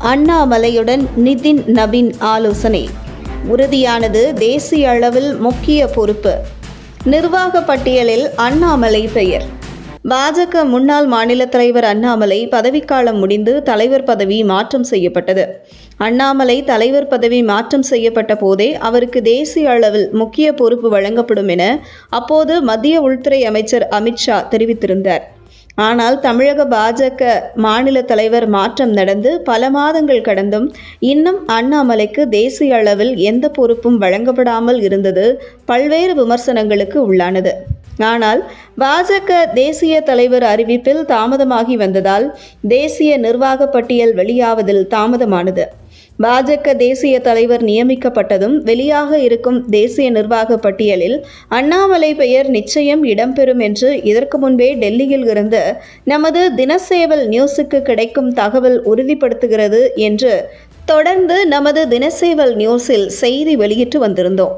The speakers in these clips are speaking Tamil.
அண்ணாமலையுடன் நிதின் நபின் ஆலோசனை. உறுதியானது தேசிய அளவில் முக்கிய பொறுப்பு. நிர்வாக பட்டியலில் அண்ணாமலை பெயர். பாஜக முன்னாள் மாநில தலைவர் அண்ணாமலை பதவிக்காலம் முடிந்து தலைவர் பதவி மாற்றம் செய்யப்பட்டது. அண்ணாமலை தலைவர் பதவி மாற்றம் செய்யப்பட்ட போதே அவருக்கு தேசிய அளவில் முக்கிய பொறுப்பு வழங்கப்படும் என அப்போது மத்திய உள்துறை அமைச்சர் அமித்ஷா தெரிவித்திருந்தார். ஆனால் தமிழக பாஜக மாநில தலைவர் மாற்றம் நடந்து பல மாதங்கள் கடந்தும் இன்னும் அண்ணாமலைக்கு தேசிய அளவில் எந்த பொறுப்பும் வழங்கப்படாமல் இருந்தது பல்வேறு விமர்சனங்களுக்கு உள்ளானது. ஆனால் பாஜக தேசிய தலைவர் அறிவிப்பில் தாமதமாகி வந்ததால் தேசிய நிர்வாக பட்டியல் வெளியாவதில் தாமதமானது. பாஜக தேசிய தலைவர் நியமிக்கப்பட்டதும் வெளியாக இருக்கும் தேசிய நிர்வாக பட்டியலில் அண்ணாமலை பெயர் நிச்சயம் இடம்பெறும் என்று இதற்கு முன்பே டெல்லியில் இருந்து நமது தினசேவல் நியூஸுக்கு கிடைக்கும் தகவல் உறுதிப்படுத்துகிறது என்று தொடர்ந்து நமது தினசேவல் நியூஸில் செய்தி வெளியிட்டு வந்திருந்தோம்.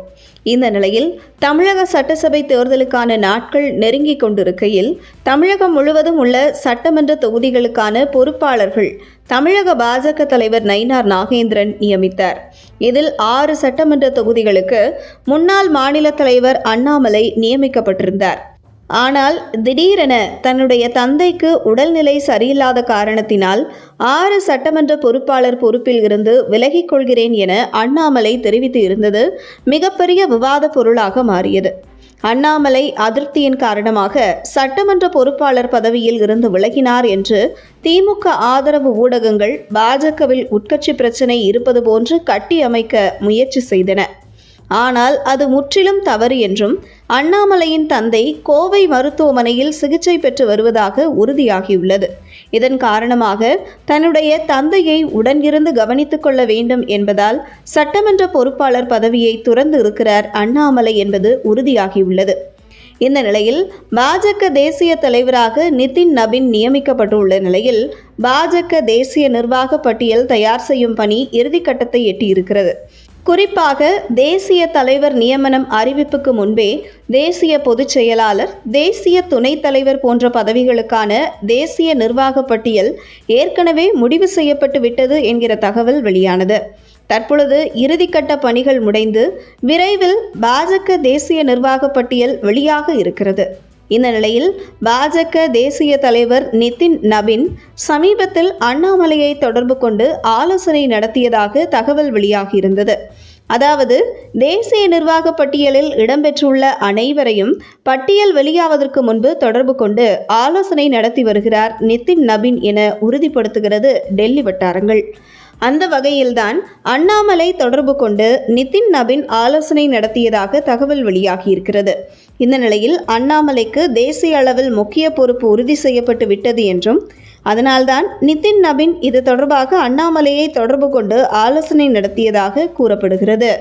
இந்த நிலையில் தமிழக சட்டசபை தேர்தலுக்கான நாட்கள் நெருங்கிக் கொண்டிருக்கையில் தமிழகம் முழுவதும் உள்ள சட்டமன்ற தொகுதிகளுக்கான பொறுப்பாளர்கள் தமிழக பாஜக தலைவர் நயினார் நாகேந்திரன் நியமித்தார். இதில் 6 சட்டமன்ற தொகுதிகளுக்கு முன்னாள் மாநில தலைவர் அண்ணாமலை நியமிக்கப்பட்டிருந்தார். ஆனால் திடீரென தன்னுடைய தந்தைக்கு உடல்நிலை சரியில்லாத காரணத்தினால் 6 சட்டமன்ற பொறுப்பாளர் பொறுப்பில் இருந்து விலகிக் கொள்கிறேன் என அண்ணாமலை தெரிவித்து இருந்தது மிகப்பெரிய விவாத பொருளாக மாறியது. அண்ணாமலை அதிருப்தியின் காரணமாக சட்டமன்ற பொறுப்பாளர் பதவியில் இருந்து விலகினார் என்று திமுக ஆதரவு ஊடகங்கள் பாஜகவில் உட்கட்சி பிரச்சினை இருப்பது போன்று கட்டியமைக்க முயற்சி செய்தன. ஆனால் அது முற்றிலும் தவறு என்றும் அண்ணாமலையின் தந்தை கோவை மருத்துவமனையில் சிகிச்சை பெற்று வருவதாக உறுதியாகியுள்ளது. இதன் காரணமாக தன்னுடைய தந்தையை உடனிருந்து கவனித்துக் கொள்ள வேண்டும் என்பதால் சட்டமன்ற பொறுப்பாளர் பதவியை துறந்து இருக்கிறார் அண்ணாமலை என்பது உறுதியாகியுள்ளது. இந்த நிலையில் பாஜக தேசிய தலைவராக நிதின் நபின் நியமிக்கப்பட்டுள்ள நிலையில் பாஜக தேசிய நிர்வாக பட்டியல் தயார் செய்யும் பணி இறுதிக்கட்டத்தை எட்டியிருக்கிறது. குறிப்பாக தேசிய தலைவர் நியமனம் அறிவிப்புக்கு முன்பே தேசிய பொதுச் செயலாளர், தேசிய துணைத் தலைவர் போன்ற பதவிகளுக்கான தேசிய நிர்வாக பட்டியல் ஏற்கனவே முடிவு செய்யப்பட்டு விட்டது என்கிற தகவல் வெளியானது. தற்பொழுது இறுதிக்கட்ட பணிகள் முடிந்து விரைவில் பாஜக தேசிய நிர்வாக பட்டியல் வெளியாக இருக்கிறது. இந்த நிலையில் பாஜக தேசிய தலைவர் நிதின் நபின் சமீபத்தில் அண்ணாமலையை தொடர்பு கொண்டு ஆலோசனை நடத்தியதாக தகவல் வெளியாகியிருந்தது. அதாவது தேசிய நிர்வாக பட்டியலில் இடம்பெற்றுள்ள அனைவரையும் பட்டியல் வெளியாவதற்கு முன்பு தொடர்பு கொண்டு ஆலோசனை நடத்தி வருகிறார் நிதின் நபின் என உறுதிப்படுத்துகிறது டெல்லி வட்டாரங்கள். அந்த வகையில்தான் அண்ணாமலை தொடர்பு கொண்டு நிதின் நபின் ஆலோசனை நடத்தியதாக தகவல் வெளியாகியிருக்கிறது. இந்த நிலையில் அண்ணாமலைக்கு தேசிய அளவில் முக்கிய பொறுப்பு உறுதி செய்யப்பட்டு விட்டது என்றும் அதனால்தான் நிதின் நபின் இது தொடர்பாக அண்ணாமலையை தொடர்பு கொண்டு ஆலோசனை நடத்தியதாக கூறப்படுகிறது.